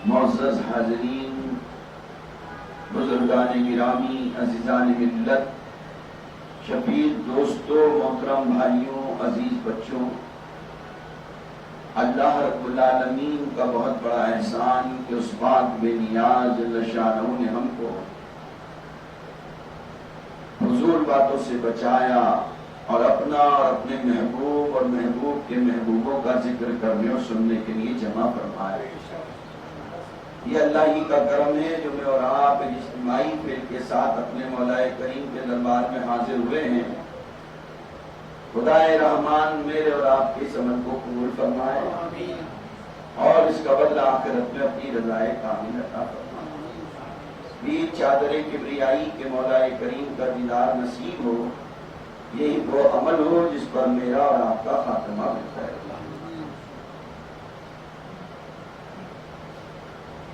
معزز حاضرین، بزرگان گرامی، عزیزان ملت، شفیق دوستوں، محترم بھائیوں، عزیز بچوں، اللہ رب العالمین کا بہت بڑا احسان کہ اس پاک بے نیاز جل شانہ نے ہم کو فضول باتوں سے بچایا اور اپنا اور اپنے محبوب اور محبوب کے محبوبوں کا ذکر کرنے اور سننے کے لیے جمع فرمایا۔ یہ اللہ ہی کا کرم ہے جو میں اور آپ اجتماعی فعل کے ساتھ اپنے مولا کریم کے دربار میں حاضر ہوئے ہیں۔ خدائے رحمان میرے اور آپ کے اس عمل کو قبول فرمائے اور اس کا بدلہ آخرت میں اپنی رضائے کامل عطا فرمائے۔ بیچ چادر کبریائی کے مولا کریم کا دیدار نصیب ہو، یہی وہ عمل ہو جس پر میرا اور آپ کا خاتمہ بہتر ہے۔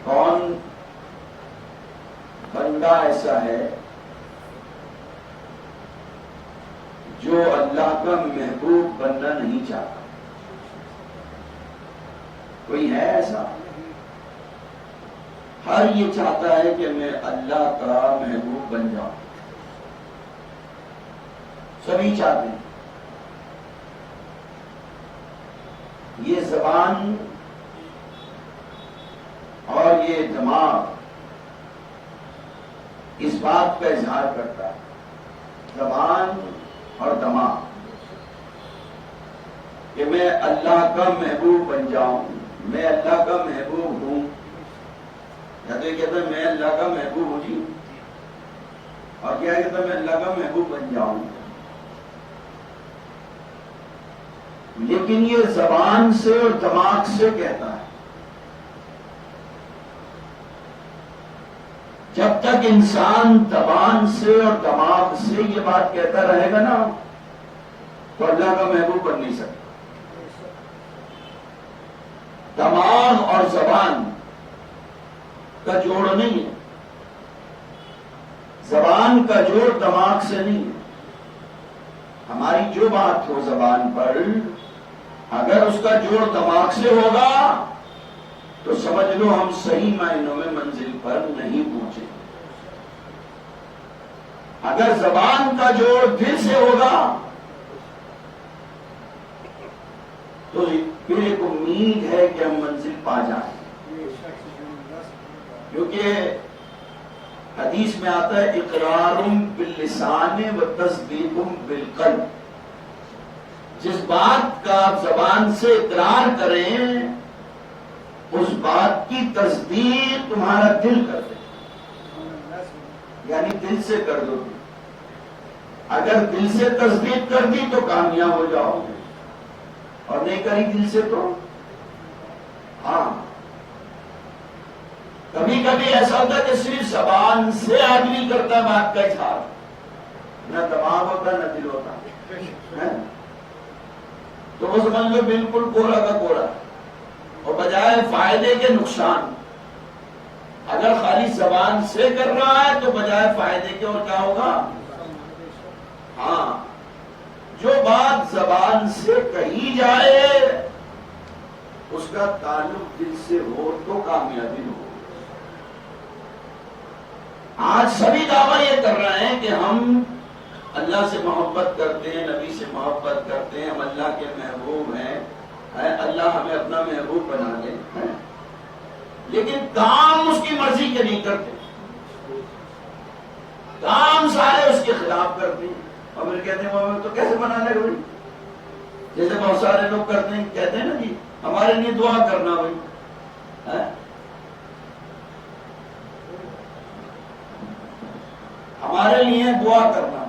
کون بندہ ایسا ہے جو اللہ کا محبوب بننا نہیں چاہتا؟ کوئی ہے ایسا؟ ہر یہ چاہتا ہے کہ میں اللہ کا محبوب بن جاؤں، سبھی چاہتے ہیں۔ یہ زبان اور یہ دماغ اس بات کا اظہار کرتا ہے، زبان اور دماغ، کہ میں اللہ کا محبوب بن جاؤں، میں اللہ کا محبوب ہوں، یا تو یہ کہتا ہے میں اللہ کا محبوب ہوں جی، اور کیا کہتا ہے میں اللہ کا محبوب بن جاؤں۔ لیکن یہ زبان سے اور دماغ سے کہتا ہے۔ جب تک انسان زبان سے اور دماغ سے یہ بات کہتا رہے گا نا تو اللہ کا محبوب بن نہیں سکتا۔ دماغ اور زبان کا جوڑ نہیں ہے، زبان کا جوڑ دماغ سے نہیں ہے۔ ہماری جو بات ہو زبان پر، اگر اس کا جوڑ دماغ سے ہوگا تو سمجھ لو ہم صحیح معنوں میں منزل پر نہیں پہنچے۔ اگر زبان کا جوڑ دل سے ہوگا تو پھر ایک امید ہے کہ ہم منزل پا جائیں، کیونکہ حدیث میں آتا ہے اقرار باللسان و تصدیق بالقلب۔ جس بات کا آپ زبان سے اقرار کریں اس بات کی تصدیق تمہارا دل کر دے، یعنی دل سے کر دو۔ اگر دل سے تصدیق کر دی تو کامیاب ہو جاؤ گے، اور نہیں کری دل سے تو ہاں۔ کبھی کبھی ایسا ہوتا ہے کہ صرف زبان سے آدمی کرتا بات کا اظہار، نہ دماغ ہوتا نہ دل ہوتا، تو وہ سمجھ لو بالکل کوڑا کا کوڑا، اور بجائے فائدے کے نقصان۔ اگر خالی زبان سے کر رہا ہے تو بجائے فائدے کے اور کیا ہوگا؟ ہاں، جو بات زبان سے کہی جائے اس کا تعلق دل سے ہو تو کامیابی ہو۔ آج سبھی دعویٰ یہ کر رہے ہیں کہ ہم اللہ سے محبت کرتے ہیں، نبی سے محبت کرتے ہیں، ہم اللہ کے محبوب ہیں، اللہ ہمیں اپنا محبوب بنا دے، لیکن کام اس کی مرضی کے نہیں کرتے، کام سارے اس کے خلاف کرتے ہیں۔ اور پھر کہتے ہیں وہ تو کیسے بنا لے بھائی، جیسے بہت سارے لوگ کرتے ہیں، کہتے ہیں نا جی ہمارے لیے دعا کرنا بھائی، ہمارے لیے دعا کرنا۔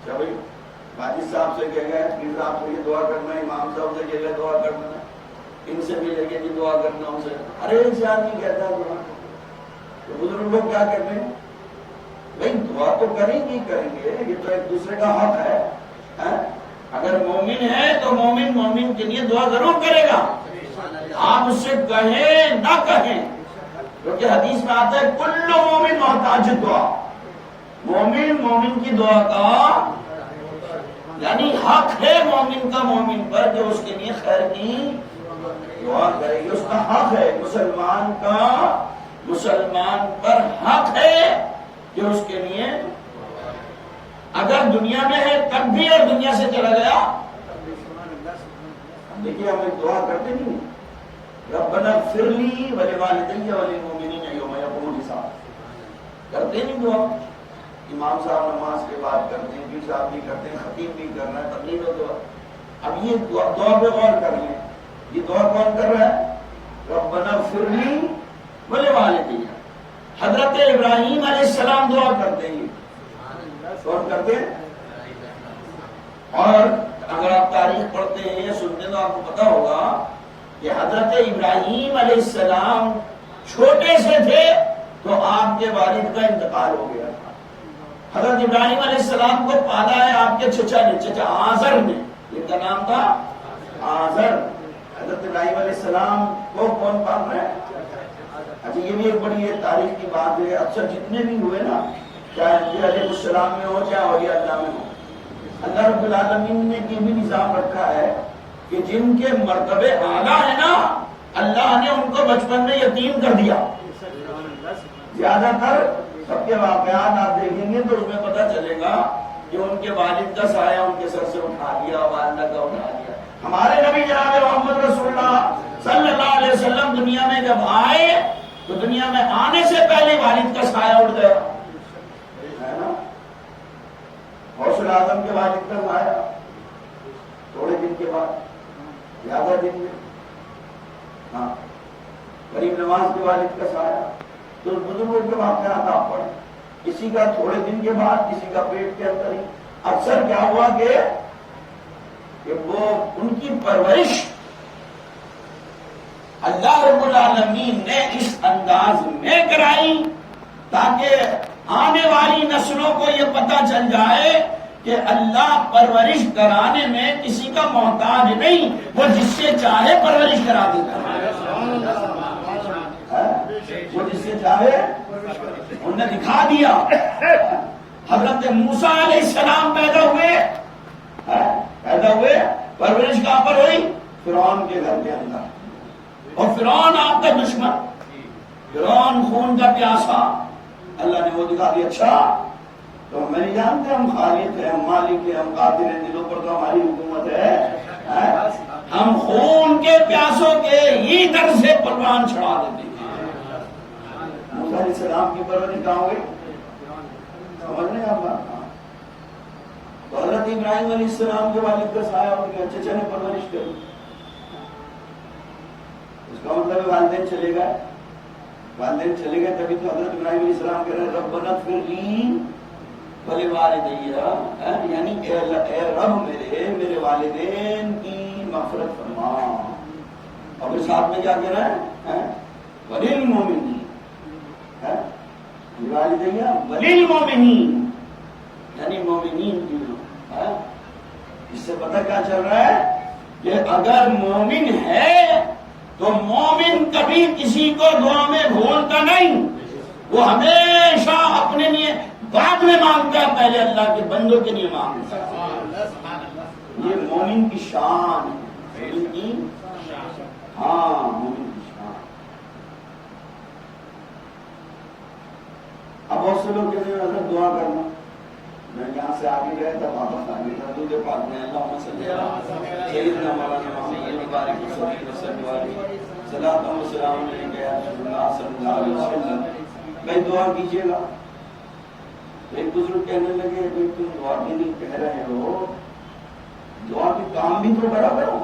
کیا بھائی قاضی صاحب سے کہہ گئے، پیر صاحب سے یہ دعا کرنا، امام صاحب سے کہہ گئے دعا کرنا، ان سے بھی لے کے جی دعا کرنا، ان سے ارے ان سے آدمی کہتا ہے دعا، تو بزرگ لوگ کیا کہتے ہیں بھائی دعا تو کریں گے یہ تو ایک دوسرے کا حق ہے۔ اگر مومن ہے تو مومن کے لیے دعا ضرور کرے گا، آپ اس سے کہیں نہ کہیں، کیونکہ حدیث میں آتا ہے کل مومن محتاج دعا، مومن کی دعا کا یعنی حق ہے مومن کا مومن پر جو اس کے لیے خیر کی دعا کرے گی، اس کا حق ہے، مسلمان پر حق ہے کہ اس کے لیے اگر دنیا میں ہے تب بھی اور دنیا سے چلا گیا۔ دیکھیے ہم ایک دعا کرتے نہیں، ربنا اغفر لی ولوالدی وللمؤمنین یوم یقوم الحساب، کرتے نہیں دعا؟ امام صاحب نماز کے بعد کرتے ہیں، پیر صاحب بھی کرتے ہیں، خطیب بھی کر رہا ہے، تقریر و دعا۔ اب یہ دعا پہ غور کر لیں، یہ دعا کون کر رہا ہے؟ ربنا اغفر لی ولوالدی۔ حضرت ابراہیم علیہ السلام دعا کرتے ہیں، کون کرتے ہیں؟ اور اگر آپ تاریخ پڑھتے ہیں یا سنتے تو آپ کو پتا ہوگا کہ حضرت ابراہیم علیہ السلام چھوٹے سے تھے تو آپ کے والد کا انتقال ہو گیا تھا۔ حضرت ابراہیم علیہ السلام کو پالا ہے آپ کے چچا آزر نے، ان کا نام تھا آزر۔ حضرت ابراہیم علیہ السلام کو کون پال رہا ہے؟ اچھا یہ بھی ایک بڑی تاریخ کی بات ہے، اکثر جتنے بھی ہوئے نا، چاہے انبیاء علیہ السلام میں ہو چاہے اولیاء اللہ میں ہو، اللہ رب العالمین نے یہ بھی نظام رکھا ہے کہ جن کے مرتبے اعلیٰ ہیں نا، اللہ نے ان کو بچپن میں یتیم کر دیا۔ زیادہ تر سب کے واقعات آپ دیکھیں گے تو اس میں پتہ چلے گا کہ ان کے والد کا سایہ ان کے سر سے اٹھا دیا، والدہ کا اٹھا دیا۔ ہمارے نبی جناب محمد رسول اللہ صلی اللہ علیہ وسلم دنیا میں جب آئے تو دنیا میں آنے سے پہلے والد کا سایہ اٹھ گیا، ہے نا؟ غوث اعظم کے والد کا سایہ تھوڑے دن کے بعد، زیادہ دن میں، ہاں غریب نواز کے والد کا سایہ۔ تو بزرگوں کے واقعات آپ پڑھیں، کسی کا تھوڑے دن کے بعد، کسی کا پیٹ کے اندر ہی۔ اکثر کیا ہوا کہ وہ ان کی پرورش اللہ رب العالمین نے اس انداز میں کرائی تاکہ آنے والی نسلوں کو یہ پتہ چل جائے کہ اللہ پرورش کرانے میں کسی کا محتاج نہیں، وہ جس سے چاہے پرورش کرا دیتا ہے، وہ جس سے چاہے۔ انہوں نے دکھا دیا، حضرت موسیٰ علیہ السلام پیدا ہوئے، پرورش کہاں پر ہوئی؟ فرعون کے گھر کے اندر، اور فرعون آپ کا دشمن، فرعون خون کا پیاسا۔ اللہ نے وہ دکھا دیا، اچھا تو ہم نہیں جانتے ہم خالق ہیں، ہم مالک ہیں، ہم قادر ہیں، دلوں پر تو ہماری حکومت ہے، ہم خون کے پیاسوں کے ہی در سے پروان چھڑا دیتے ہیں۔ موسیٰ علیہ السلام کی پرورش کہاں ہوئی؟ سمجھ نہیں آپ بات؟ تو حضرت ابراہیم علیہ السلام کے والد کا سایہ ان کے چچا نے پرورش کری، اس کا مطلب والدین چلے گئے، تبھی تو حضرت ابراہیم علیہ السلام کہہ رہے ربنا اغفر لی ولوالدی، یعنی اے رب میرے والدین کی مغفرت فرما۔ اور پھر ساتھ میں کیا کہہ رہا ہے؟ وللمؤمنین، وللمؤمنین یعنی مومنین کی۔ اس سے پتہ کیا چل رہا ہے کہ اگر مومن ہے تو مومن کبھی کسی کو دعا میں بھولتا نہیں، وہ ہمیشہ اپنے لیے بعد میں مانگتا ہے، پہلے اللہ کے بندوں کے لیے مانگتا ہے۔ یہ مومن کی شان ہے، مومن کی شان۔ اب بہت سے لوگ کہتے ہیں حضرت دعا کرنا، میں یہاں سے آگے گیا تھا واپس آگے تھا، دودھ پاک میں اللہم صلی علی سیدنا مولانا محمد مبارک وسلم علیہ صلاۃ و سلام علیک یا رسول اللہ صلی اللہ علیہ وسلم۔ میں دعا کیجیے گا۔ ایک بزرگ کہنے لگے کہ تم دعا بھی نہیں کہہ رہے ہو، دعا کے کام بھی تو کرا کرو،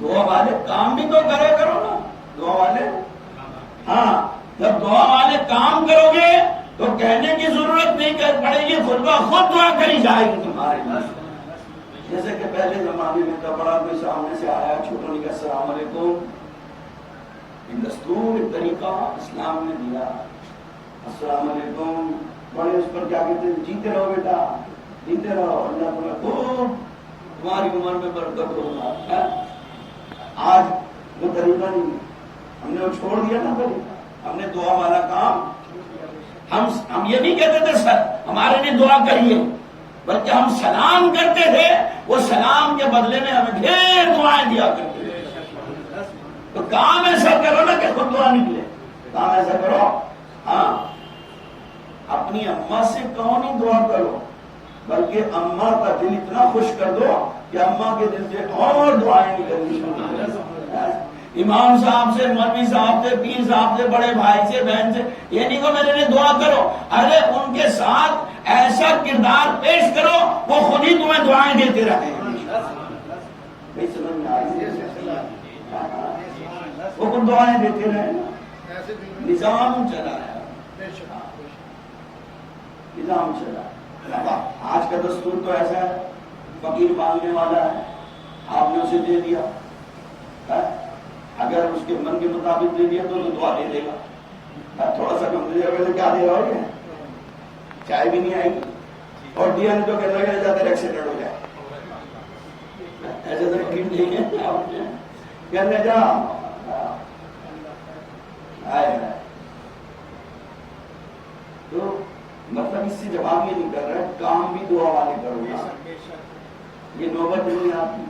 دعا والے کام بھی تو کرا کرو نا، دعا والے، ہاں جب دعا والے کام کرو گے تو کہنے کی ضرورت نہیں پڑے گی، خود بخود دعا کری جائے گی تمہارے پاس۔ جیسے کہ پہلے زمانے میں تھا، بڑا کوئی سامنے سے آیا، چھوٹوں نے کہا السلام علیکم، ایک دستور، ایک طریقہ اسلام نے دیا، السلام علیکم، بڑے اس پر کیا کہتے ہیں، جیتے رہو بیٹا، جیتے رہو، اللہ تعالیٰ خوب تمہاری عمر میں برکت ہوگا۔ آج وہ طریقہ نہیں، ہم نے وہ چھوڑ دیا نا طریقہ، ہم نے دعا والا کام، ہم یہ نہیں کہتے تھے سر ہمارے لیے دعا کریے، بلکہ ہم سلام کرتے تھے، وہ سلام کے بدلے میں ہمیں ڈھیر دعائیں دیا کرتے تھے۔ کام ایسا کرو نا کہ خود دعا نکلے، کام ایسا کرو، ہاں اپنی اماں سے کہو نہیں دعا کرو، بلکہ اماں کا دل اتنا خوش کر دو کہ اماں کے دل سے اور دعائیں نکلنی شروع کر دو۔ امام صاحب سے، مولوی صاحب سے، پیر صاحب سے، بڑے بھائی سے، بہن سے یہ نہیں کہ میرے لیے دعا کرو، ارے ان کے ساتھ ایسا کردار پیش کرو وہ خود ہی تمہیں دعائیں دیتے رہے۔ وہ خود دعائیں دیتے رہے، نظام چلا ہے، نظام چلا۔ آج کا دستور تو ایسا ہے، فقیر مانگنے والا ہے، آپ نے اسے دے دیا، اگر اس کے من کے مطابق دے دیا تو دعا دے دے گا، تھوڑا سا کم دے گا کیا دے گا، چائے بھی نہیں آئے گی، اور دیا نہیں تو کہنے لگا جاتا ایکسیڈنٹ ہو جائے، ایسے تو ٹھیک نہیں ہے، کہنے جا تو مطلب اس سے جواب یہ نہیں کر رہا ہے، کام بھی دعا والے کرو گے، یہ نوبت نہیں آتی۔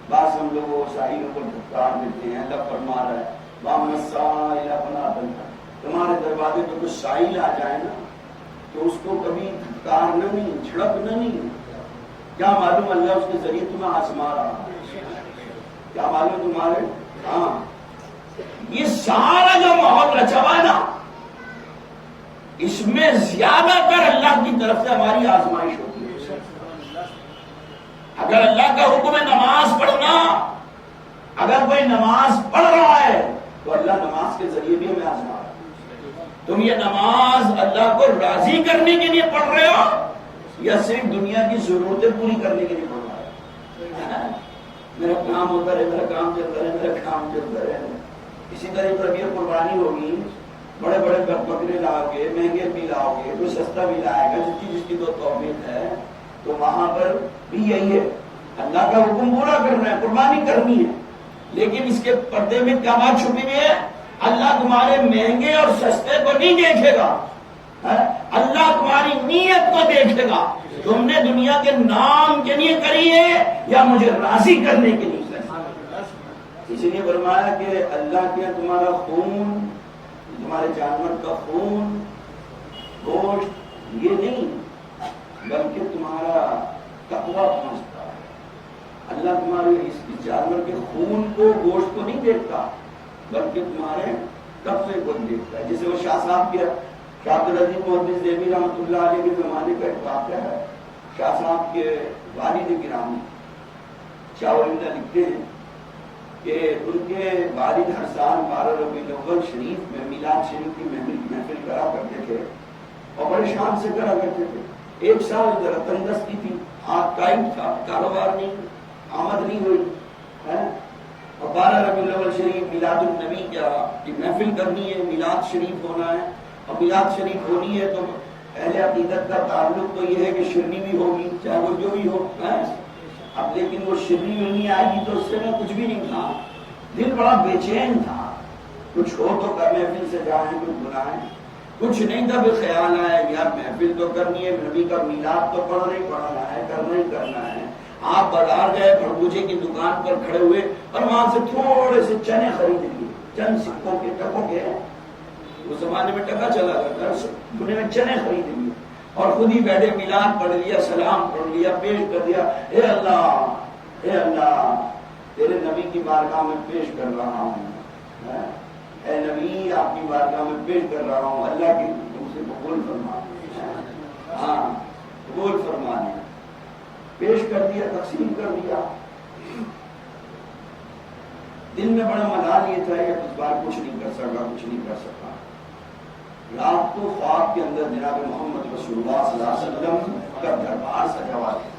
بعض ہم لوگ سائلوں کو دھکار دیتے ہیں، اللہ فرما رہا ہے وَأَمَّا السَّائِلَ فَلَا تَنْهَرْ، تمہارے دروازے پہ کچھ سائل آ جائے نا تو اس کو کبھی دھکارنا نہیں، جھڑکنا نہیں، کیا معلوم اللہ اس کے ذریعے تمہیں آزما رہا ہے، کیا معلوم تمہارے، ہاں یہ سارا جو ماحول رچا ہوا ہے نا اس میں زیادہ تر اللہ کی طرف سے ہماری آزمائش ہوتی ہے۔ اگر اللہ کا حکم ہے نماز پڑھنا، اگر کوئی نماز پڑھ رہا ہے تو اللہ نماز کے ذریعے بھی ہمیں آزما رہا ہے۔ تم یہ نماز اللہ کو راضی کرنے کے لیے پڑھ رہے ہو یا صرف دنیا کی ضرورتیں پوری کرنے کے لیے پڑھ رہے ہو؟ میرا کام ہوتا رہے، میرا کام چلتا رہے، میرا کام چلتا رہے۔ اسی طرح پر یہ قربانی ہوگی، بڑے بڑے بکرے لاؤ گے، مہنگے بھی لاؤ گے، کوئی سستا بھی لائے گا، جس کی تو توفیق ہے، تو وہاں پر بھی یہی ہے، اللہ کا حکم پورا کرنا ہے، قربانی کرنی ہے، لیکن اس کے پردے میں کیا بات چھپی ہوئی ہے؟ اللہ تمہارے مہنگے اور سستے کو نہیں دیکھے گا، اللہ تمہاری نیت کو دیکھے گا، تم نے دنیا کے نام کے لیے کری ہے یا مجھے راضی کرنے کے لیے کری ہے۔ اس لیے فرمایا کہ اللہ کے تمہارا خون، تمہارے جانور کا خون، گوشت یہ نہیں بلکہ تمہارا تقویٰ پہنچتا ہے۔ اللہ تمہارے اس جانور کے خون کو، گوشت کو نہیں دیکھتا بلکہ تمہارے تقوی کو دیکھتا ہے۔ جسے وہ شاہ صاحب کیا، شاہ عبدالعزیز محدث دہلوی رحمۃ اللہ علیہ کے زمانے کا ایک واقعہ ہے۔ شاہ صاحب کے والد گرامی شاہ ولی اللہ لکھتے ہیں کہ ان کے والد ہر سال 12 ربیع الاول شریف میں میلاد شریف کی محفل کرا کرتے تھے اور بڑے شان سے کرا کرتے تھے۔ ایک سال ذرا تندرستی تھی، ہاتھ ٹائٹ تھا، کاروبار نہیں، آمد نہیں ہوئی ہے، اور 12 ربیع الاول شریف میلاد النبی کی محفل کرنی ہے، میلاد شریف ہونا ہے، اور میلاد شریف ہونی ہے تو اہل عقیدت کا تعلق تو یہ ہے کہ شرنی بھی ہوگی، چاہے وہ جو بھی ہو، اب لیکن وہ شرنی میں نہیں آئے گی تو اس سے میں کچھ بھی نہیں تھا، دل بڑا بے چین تھا، کچھ ہو تو محفل سے جائیں، کچھ بلائیں، کچھ نہیں تھا، پھر خیال آیا یار محفل تو کرنی ہے، نبی کا میلاد تو پڑھنا ہی پڑھنا ہے، کرنا ہی کرنا ہے۔ آپ بازار گئے، خربوزے کی دکان پر کھڑے ہوئے اور وہاں سے تھوڑے سے چنے خرید لیے، چند سکوں کے، ٹکوں کے، اس زمانے میں ٹکا چلا کرتا ہے، انہیں میں چنے خرید لیے اور خود ہی بیٹھے میلاد پڑھ لیا، سلام پڑھ لیا، پیش کر دیا، اے اللہ تیرے نبی کی بارگاہ میں پیش کر رہا ہوں، اے نبی آپ کی بارگاہ میں پیش کر رہا ہوں، اللہ کی تم سے قبول فرما، ہاں قبول فرما دیا، پیش کر دیا، تقسیم کر دیا۔ دل میں بڑا ملال یہ تھا کہ اس بار کچھ نہیں کر سکا۔ رات کو خواب کے اندر جناب محمد رسول اللہ صلی اللہ علیہ وسلم کا دربار سجا ہوا ہے،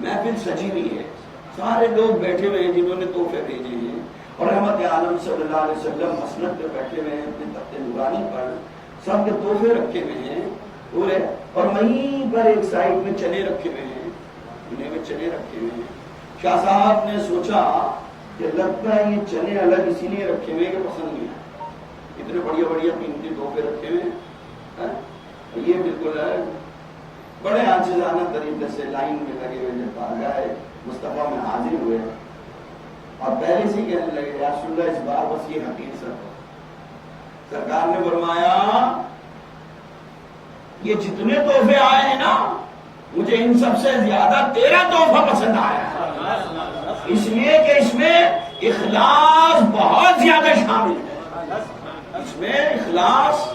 محفل سجی ہوئی ہے، سارے لوگ بیٹھے ہوئے ہیں جنہوں نے تحفے بھیجے ہیں، اور رحمت عالم صلی اللہ علیہ وسلم مسند پہ بیٹھے ہوئے ہیں اپنے تخت نورانی پر، سب کے تحفے رکھے ہوئے ہیں پورے، اور وہیں پر ایک سائڈ میں چنے رکھے ہوئے ہیں، انہیں میں چنے رکھے ہوئے ہیں۔ شاہ صاحب نے سوچا کہ لگتا ہے یہ چنے الگ اسی لیے رکھے ہوئے کہ پسند نہیں ہے، اتنے بڑھیا بڑھیا قیمتی تحفے رکھے ہوئے ہیں، یہ بالکل ہے، بڑے عاجزانہ طریقے سے لائن میں لگے ہوئے جب آ گئے مصطفیٰ میں حاضر ہوئے اور پہلے پہلے سے کہنے لگے یا رسول اللہ اس بار بس یہ حقیقت سرکار نے فرمایا یہ جتنے تحفے آئے ہیں نا مجھے ان سب سے زیادہ تیرا تحفہ پسند آیا ہے، اس لیے کہ اس میں اخلاص بہت زیادہ شامل ہے، اس میں اخلاص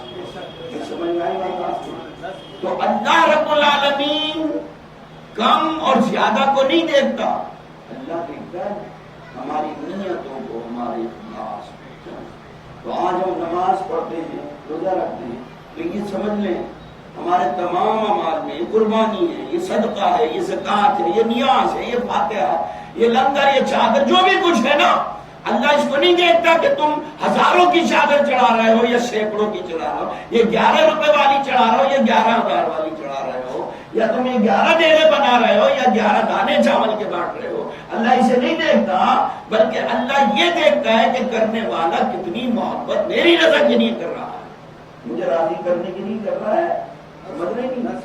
سمجھ میں آئی بات؟ تو اللہ رب العالمین کم اور زیادہ کو نہیں دیکھتا، اللہ دیکھتا ہے ہماری نیتوں کو، ہماری اخلاص کو۔ تو آج ہم نماز پڑھتے ہیں، روزہ رکھتے ہیں، تو یہ سمجھ لیں ہمارے تمام اعمال میں یہ قربانی ہے، یہ صدقہ ہے، یہ زکوٰۃ ہے، یہ نیاز ہے، یہ فاتحہ، یہ لنگر، یہ چادر، جو بھی کچھ ہے نا، اللہ اس کو نہیں دیکھتا کہ تم ہزاروں کی چادر چڑھا رہے ہو یا سینکڑوں کی چڑھا رہے ہو، یہ 11 روپے والی چڑھا رہے ہو یا 11,000 والی چڑھا رہے ہو، یا تم یہ 11 ڈیرے بنا رہے ہو یا 11 دانے چاول کے بانٹ رہے ہو، اللہ اسے نہیں دیکھتا، بلکہ اللہ یہ دیکھتا ہے کہ کرنے والا کتنی محبت میری رضا کے لیے کر رہا ہے، مجھے راضی کرنے کے لیے کر رہا ہے، سمجھ رہے نہیں؟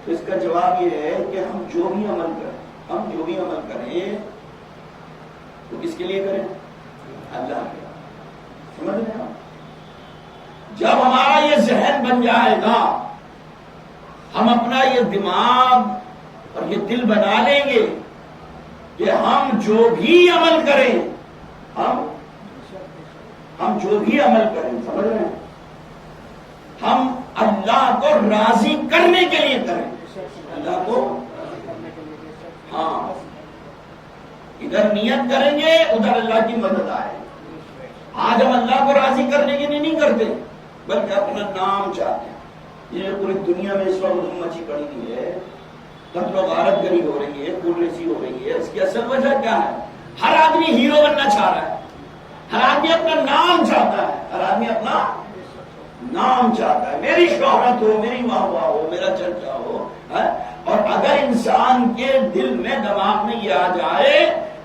تو اس کا جواب یہ ہے کہ ہم جو بھی عمل کریں تو کس کے لیے کریں؟ اللہ کے، سمجھ رہے ہیں؟ جب ہمارا یہ ذہن بن جائے گا، ہم اپنا یہ دماغ اور یہ دل بنا لیں گے کہ ہم جو بھی عمل کریں، ہم جو بھی عمل کریں، سمجھ رہے ہیں، ہم اللہ کو راضی کرنے کے لیے کریں، اللہ کو، ہاں، ادھر نیت کریں گے ادھر اللہ کی مدد آئے گی۔ آج ہم اللہ کو راضی کرنے کے لیے نہیں کرتے بلکہ اپنا نام چاہتے ہیں۔ یہ پوری دنیا میں اس وقت مچی پڑی ہوئی ہے، قتل و غارت گری ہو رہی ہے، خون ریزی ہو رہی ہے، اس کی اصل وجہ کیا ہے؟ ہر آدمی ہیرو بننا چاہ رہا ہے، ہر آدمی اپنا نام چاہتا ہے، ہر آدمی اپنا نام چاہتا ہے، میری شہرت ہو، میری واہ واہ ہو، میرا چرچا ہو۔ اور اگر انسان کے دل میں، دماغ میں یہ آ جائے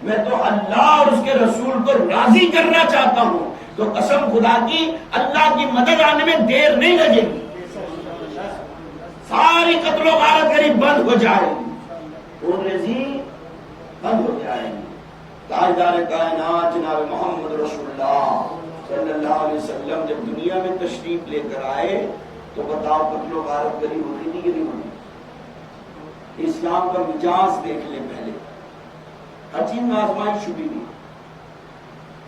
میں تو اللہ اور اس کے رسول کو راضی کرنا چاہتا ہوں، تو قسم خدا کی اللہ کی مدد آنے میں دیر نہیں لگے گی، ساری قتل و غارت گری بند ہو جائے گی، خون ریزی بند ہو جائے گی۔ تاجدار کائنات جناب محمد رسول اللہ صلی اللہ علیہ وسلم جب دنیا میں تشریف لے کر آئے تو بتاؤ قتل و غارت گری ہوتی تھی کہ نہیں ہوتی؟ اسلام کا مجاز دیکھ لیں پہلے، ہر چیز میں آزمائش چھپی ہوئی،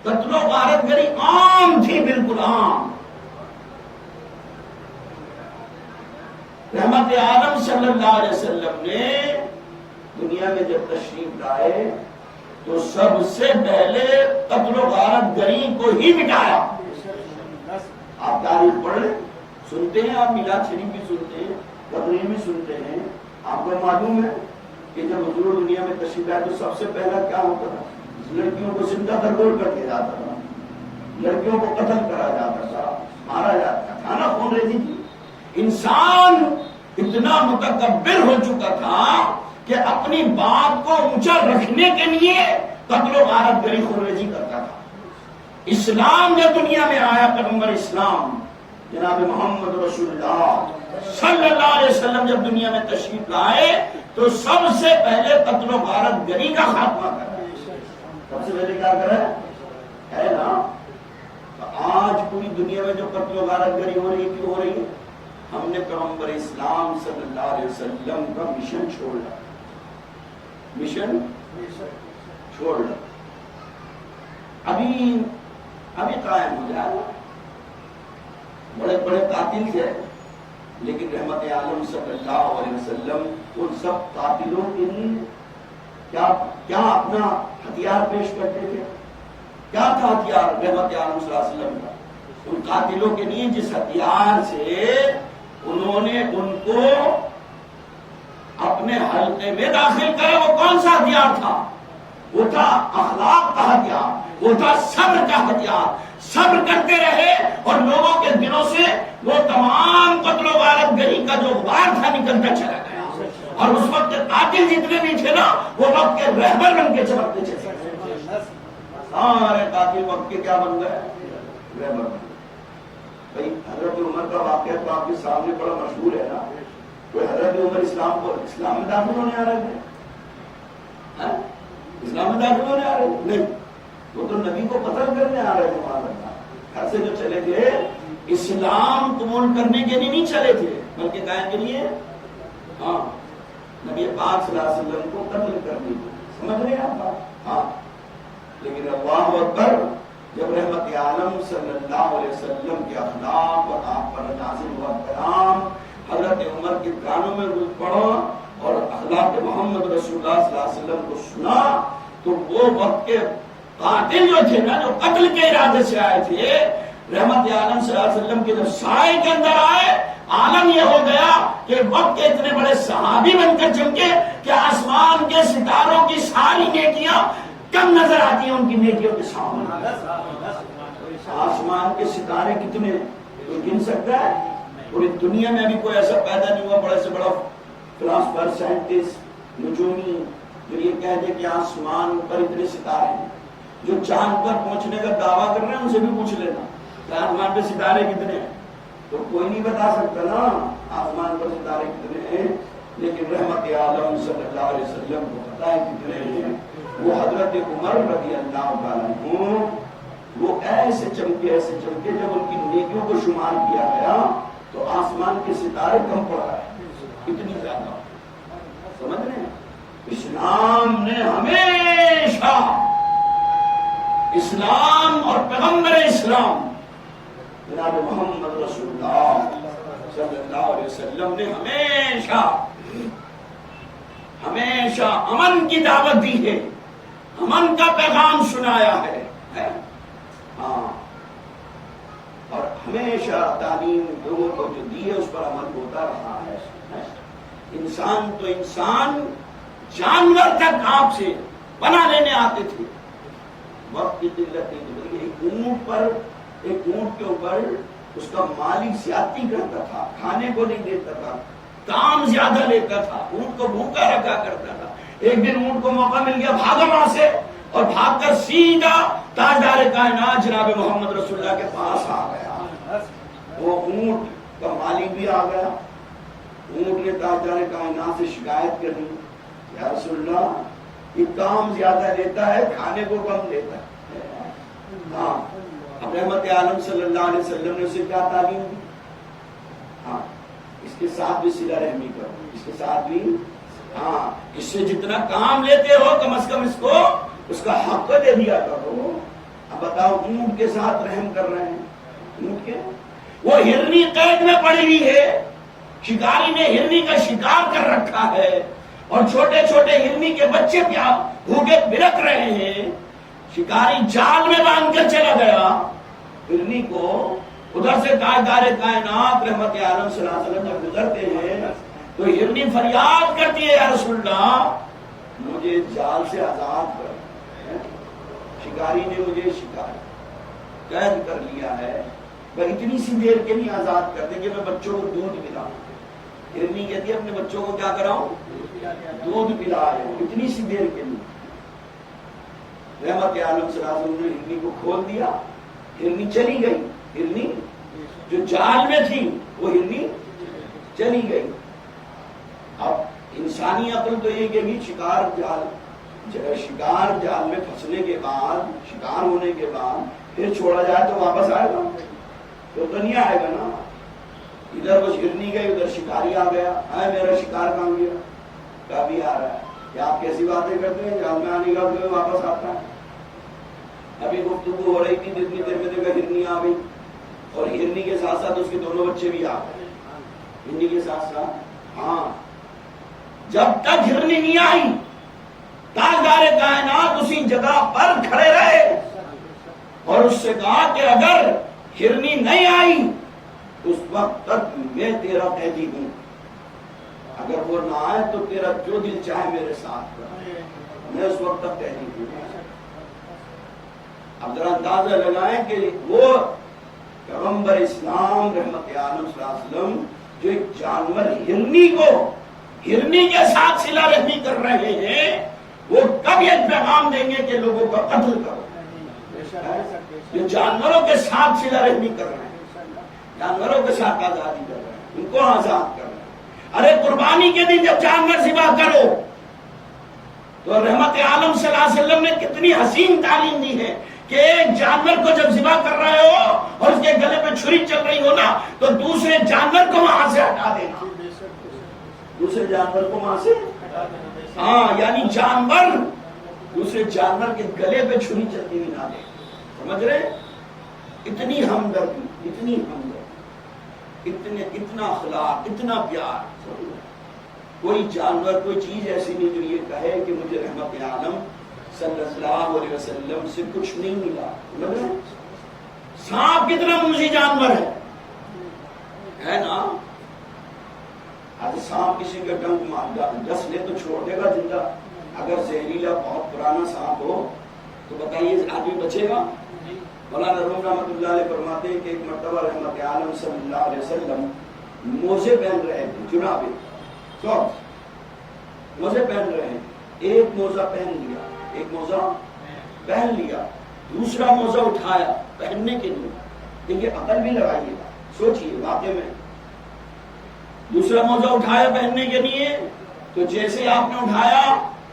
قتل و غارت گری عام تھی، بالکل عام۔ رحمت عالم صلی اللہ علیہ وسلم نے دنیا میں جب تشریف لائے تو سب سے پہلے قتل و غارت گری کو ہی مٹایا۔ آپ تاریخ پڑھ لیں، سنتے ہیں، آپ میلاد شریف بھی سنتے ہیں، تقریر بھی سنتے ہیں، آپ کو معلوم ہے کہ جب حضور دنیا میں تشریف لائے تو سب سے پہلا کیا ہوتا تھا؟ لڑکیوں کو زندہ درگور کر دیا جاتا تھا، لڑکیوں کو قتل کرا جاتا تھا، مارا جاتا تھا نا، خون ریزی تھی۔ انسان اتنا متکبر ہو چکا تھا کہ اپنی بات کو اونچا رکھنے کے لیے قتل و غارت گری، خون ریزی کرتا تھا۔ اسلام جب دنیا میں آیا، پیغمبر اسلام جناب محمد رسول اللہ صلی اللہ علیہ وسلم جب دنیا میں تشریف لائے تو سب سے پہلے قتل و غارت گری کا خاتمہ کرا، سب سے پہلے کیا کرا ہے نا؟ آج پوری دنیا میں جو قتل و غارت گری ہو رہی ہے، کیوں ہو رہی ہے؟ ہم نے پیغمبر اسلام صلی اللہ علیہ وسلم کا مشن چھوڑ ڈالا، مشن چھوڑ ڈالا۔ ابھی قائم ہو جائے، بڑے بڑے قاتل تھے، لیکن رحمت عالم صلی اللہ علیہ وسلم ان سب قاتلوں کے لیے کیا اپنا ہتھیار پیش کرتے تھے؟ کیا تھا ہتھیار رحمت عالم صلی اللہ علیہ وسلم کا؟ ان قاتلوں کے لیے جس ہتھیار سے انہوں نے ان کو اپنے حلقے میں داخل کرا، وہ کون سا ہتھیار تھا؟ وہ تھا اخلاق کا ہتھیار، وہ تھا صبر کا ہتھیار۔ صبر کرتے رہے اور لوگوں کے دلوں سے وہ تمام قتل و غارت گری کا جو غبار تھا نکلتا چلا گیا، اور اس وقت قاتل جتنے بھی تھے نا وہ وقت کے رہبر بن کے چمکتے چلے گئے، سارے قاتل وقت کے کیا بن گئے؟ رہبر بن گئے۔ بھائی حضرت عمر کا واقعہ تو آپ کے سامنے بڑا مشہور ہے نا، کوئی حضرت عمر اسلام میں داخل ہونے آ رہے تھے؟ اسلام میں داخل ہونے آ رہے تھے؟ نہیں، وہ تو نبی کو قتل کرنے آ رہے تھے، گھر سے جو چلے تھے اسلام قبول کرنے کے لیے نہیں چلے تھے، بلکہ کہنے کے لیے ہاں نبی پاک صلی اللہ علیہ وسلم کو قتل کرنے کی، سمجھ رہے ہیں آپ؟ ہاں لیکن اللہ اکبر، جب رحمت عالم صلی اللہ علیہ وسلم کے اخلاق اور آپ پر نازل ہوا کلام حضرت عمر کے کانوں میں پڑا اور اخلاق محمد رسول اللہ صلی اللہ علیہ وسلم کو سنا، تو وہ وقت کے قاتل جو تھے نا، جو قتل کے ارادے سے آئے تھے، رحمت عالم صلی اللہ علیہ وسلم کے جب سائے کے اندر آئے، عالم یہ ہو گیا کہ وقت کے اتنے بڑے صحابی بن کر چمکے کہ آسمان کے ستاروں کی ساری نیکیاں کم نظر آتی ہیں ان کی نیکیوں کے سامنے۔ آسمان کے ستارے کتنے کوئی گن سکتا ہے؟ پوری دنیا میں ابھی کوئی ایسا پیدا نہیں ہوا بڑے سے بڑا فلاسفر، سائنٹسٹ، نجومی جو یہ کہہ دے کہ آسمان پر اتنے ستارے ہیں۔ جو چاند پر پہنچنے کا دعویٰ کر رہے ہیں ان سے بھی پوچھ لینا کہ آسمان پہ ستارے کتنے ہیں، تو کوئی نہیں بتا سکتا نا آسمان پر ستارے کتنے ہیں، لیکن رحمت عالم صلی اللہ علیہ وسلم کو پتا ہے کتنے ہیں۔ وہ حضرت عمر رضی اللہ تعالیٰ عنہ وہ ایسے چمکے جب ان کی نیکیوں کو شمار کیا گیا تو آسمان کے ستارے کم پڑ رہے ہیں، اتنی زیادہ، سمجھ رہے ہیں؟ اسلام نے ہمیشہ، اسلام اور پیغمبر اسلام جناب محمد رسول اللہ صلی اللہ علیہ وسلم نے ہمیشہ امن کی دعوت دی ہے، امن کا پیغام سنایا ہے، ہاں، اور ہمیشہ تعلیم لوگوں کو جو دی ہے اس پر عمل ہوتا رہا ہے۔ انسان تو انسان، جانور تک آپ سے پناہ لینے آتے تھے، وقت کی قلت نہیں تھی۔ ایک اونٹ کے اوپر اس کا مالک زیادتی کرتا تھا، کھانے کو نہیں دیتا تھا، کام زیادہ لیتا تھا، اونٹ کو بھوکا رکھا کرتا تھا۔ ایک دن اونٹ کو موقع مل گیا، بھاگا وہاں سے اور بھاگ کر سیدھا تاجدار کائنات جناب محمد رسول اللہ کے پاس آ گیا۔ وہ اونٹ کا مالک بھی آ گیا، اونٹ نے تاجدار کائنات سے شکایت کر دی، یا رسول اللہ یہ کام زیادہ لیتا ہے، کھانے کو کم دیتا ہے۔ ہاں، اب رحمت عالم صلی اللہ علیہ وسلم نے اسے کیا تعلیم دی؟ ہاں، اس کے ساتھ بھی صلہ رحمی کرو، اس کے ساتھ بھی، ہاں، اس سے جتنا کام لیتے ہو کم از کم اس کو اس کا حق دے دیا کرو۔ اب بتاؤ، اونٹ کے ساتھ رحم کر رہے ہیں، اونٹ کے، وہ ہرنی قید میں پڑی ہوئی ہے، شکاری نے ہرنی کا شکار کر رکھا ہے اور چھوٹے چھوٹے ہرنی کے بچے کیا بھوکے بلک رہے ہیں، شکاری جال میں باندھ کر چلا گیا ہرنی کو۔ ادھر سے تاجدار کائنات رحمت عالم صلی اللہ علیہ وسلم جب گزرتے ہیں تو ہرنی فریاد کرتی ہے، یا رسول اللہ مجھے جال سے آزاد کر، شکاری نے مجھے شکار قید کر لیا ہے، میں اتنی سی دیر کے لیے آزاد کر دیں کہ میں بچوں کو دودھ پلاؤں۔ ہرنی کہتی ہے اپنے بچوں کو کیا کراؤں؟ دودھ پلائے، اتنی سی دیر کے لیے۔ رحمت عالم صلی اللہ علیہ وسلم نے ہرنی کو کھول دیا، ہرنی چلی گئی، ہرنی جو جال میں تھی وہ ہرنی چلی گئی۔ اب انسانی عقل تو یہ کہ شکار جال میں پھنسنے کے بعد، شکار ہونے کے بعد پھر چھوڑا جائے تو واپس آئے گا؟ تو نہیں آئے گا نا۔ ادھر وہ ہرنی گئی، ادھر شکاری آ گیا، میرا شکار کہاں گیا؟ کبھی آ رہا ہے کہ آپ کیسی باتیں کرتے ہیں، جال میں آنے کا واپس آتا ہے۔ ابھی گفتگو ہو رہی تھی، جتنی دیر میں دیکھا ہرنی آ گئی، اور ہرنی کے ساتھ ساتھ اس کے دونوں بچے بھی آ گئے، ہرنی کے ساتھ ساتھ۔ ہاں، جب تک ہرنی نہیں آئی تاجدار کائنات اسی جگہ پر کھڑے رہے اور اس سے کہا کہ اگر ہرنی نہیں آئی اس وقت تک میں تیرا قیدی ہوں، اگر وہ نہ آئے تو تیرا جو دل چاہے میرے ساتھ کر، میں اس وقت تک قیدی ہوں۔ اب ذرا اندازہ لگائیں کہ وہ پیغمبر اسلام رحمت عالم صلی اللہ علیہ وسلم جو ایک جانور ہرنی کے ساتھ صلہ رحمی کر رہے ہیں، وہ کب یہ پیغام دیں گے کہ لوگوں کا قتل کرو؟ جو جانوروں کے ساتھ صلہ رحمی کر رہے ہیں، جانوروں کے ساتھ آزادی کر رہے ہیں، ان کو آزاد کر رہے ہیں۔ ارے قربانی کے دن جب جانور ذبح کرو تو رحمت عالم صلی اللہ علیہ وسلم نے کتنی حسین تعلیم دی ہے کہ ایک جانور کو جب ذبح کر رہے ہو اور اس کے گلے پہ چھری چل رہی ہو نا تو دوسرے جانور کو وہاں سے ہٹا دینا، دوسرے جانور کو وہاں سے، ہاں یعنی جانور دوسرے جانور کے گلے پہ چھری چلتی ہوئی نہ دے، سمجھ رہے؟ اتنی ہمدردی، اتنی ہمدردی، اتنا اخلاق، اتنا پیار۔ کوئی جانور، کوئی چیز ایسی نہیں جو یہ کہے کہ مجھے رحمت عالم صلی اللہ علیہ وسلم سے کچھ نہیں ملا۔ سانپ کتنا موذی جانور ہے نا؟ سانپ کسی کا ڈنک ڈس لے تو چھوڑ دے گا زندہ، اگر زہریلا بہت پرانا سانپ ہو تو بتائیے آدمی بچے گا؟ مولانا روم رحمۃ اللہ علیہ فرماتے ہیں کہ ایک مرتبہ رحمت عالم صلی اللہ علیہ وسلم موزے پہن رہے تھے، جرابے، موزے پہن رہے ہیں، ایک موزہ پہن لیا، ایک موزہ پہن لیا، دوسرا موزہ اٹھایا پہننے کے لیے، دیکھیے عقل بھی لگائیے گا، سوچئے واقع میں، دوسرا موزہ اٹھایا پہننے کے لیے تو جیسے آپ نے اٹھایا